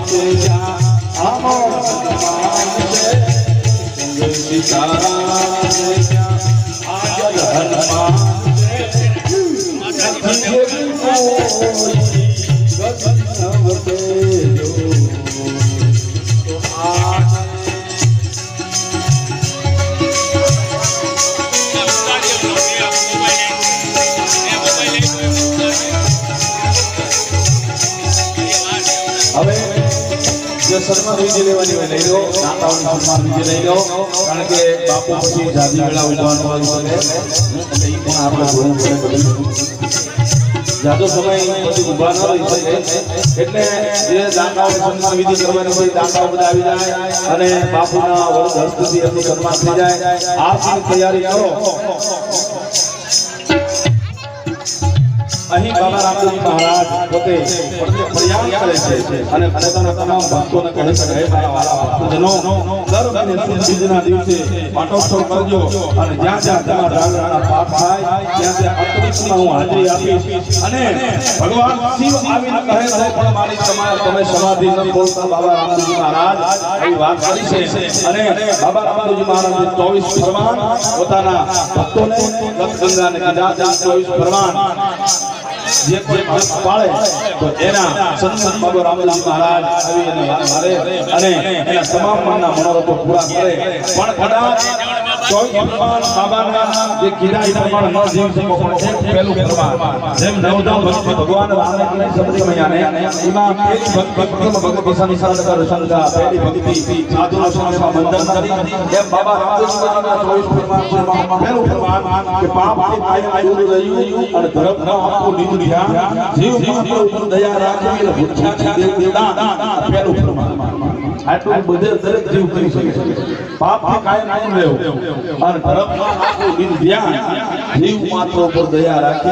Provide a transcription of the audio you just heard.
છે જ્યાં આમો છે સીતારામ છે જ્યાં આજલ હનુમાન સન્માન વિધિ લેવાની હોય લઈ લો, નાતાઓની સન્માન વિધિ લઈ લો, કારણ કે બાપુ પછી જાજી વેળા ઉભવાનું હોય છે એટલે એ પણ આપણે જોવું પડે. જાજો સમય પછી ઉભા ન રહી શકે એટલે જે દાતાઓની સન્માન વિધિ કરવાની હોય દાતાઓ બધા આવી જાય અને બાપુના વરદ હસ્તથી એમનું સન્માન થઈ જાય. આરતીની તૈયારી કરો. અહીં બાબા રામદેવજી મહારાજ પોતે પ્રયાણ કરે છે અને પોતાના તમામ ભક્તોને કહે છે હે મારા વાલા ભક્તજનો, દર મહિને શુદ્ધ બીજના દિવસે પાટોત્સવ કરજો અને જ્યાં જ્યાં તમારા રાગરાના પાઠ થાય ત્યાં ત્યાં અંતરિક્ષમાં હું હાજરી આપીશ. અને ભગવાન શિવ આવીને કહે છે પણ મારી તમે સમાધિ ન ખોલતા બાબા રામદેવજી મહારાજ આવી વાત કરી છે. અને બાબા રામદેવજી મહારાજે 24 ફરમાન પોતાના ભક્તોને ગંગાને કીધા 24 ફરમાન જે કોઈ ભક્ત પાળે તો એના સન્માન બાબા રામદેવજી મહારાજ આવી અને મારે અને એના તમામ મનના મનોરથો પૂરા કરે. પણ કદાચ 24 ફરમાન બાબાના જે કીધા એ પ્રમાણે ન જીવી શકો પણ એક પહેલું ફરમાન જેમ નવધામ ભક્તિ ભગવાન રામે કીધી સબરી મૈયાને એમાં એક ભક્તિમાં ભગવત દિશાની સરળ સંગા પહેલી ભક્તિ સાધુના સામેમાં વંદન કરી એમ બાબા રામદેવજીના 24 ફરમાન પહેલું ફરમાન કે પાપથી કાયમ દૂર રહ્યું અને ધર્મનો આખું લીધું જીવ માત્ર ઉપર દયા રાખવી એટલે ભૂખ્યાથી દેવ દાન પહેલું ફરમાન. આટલું બધે દરેક જીવ કરી શકે છે. પાપથી કાયમ રહેવું અને ધર્મનો આખું લીધું જીવ માત્ર ઉપર દયા રાખવી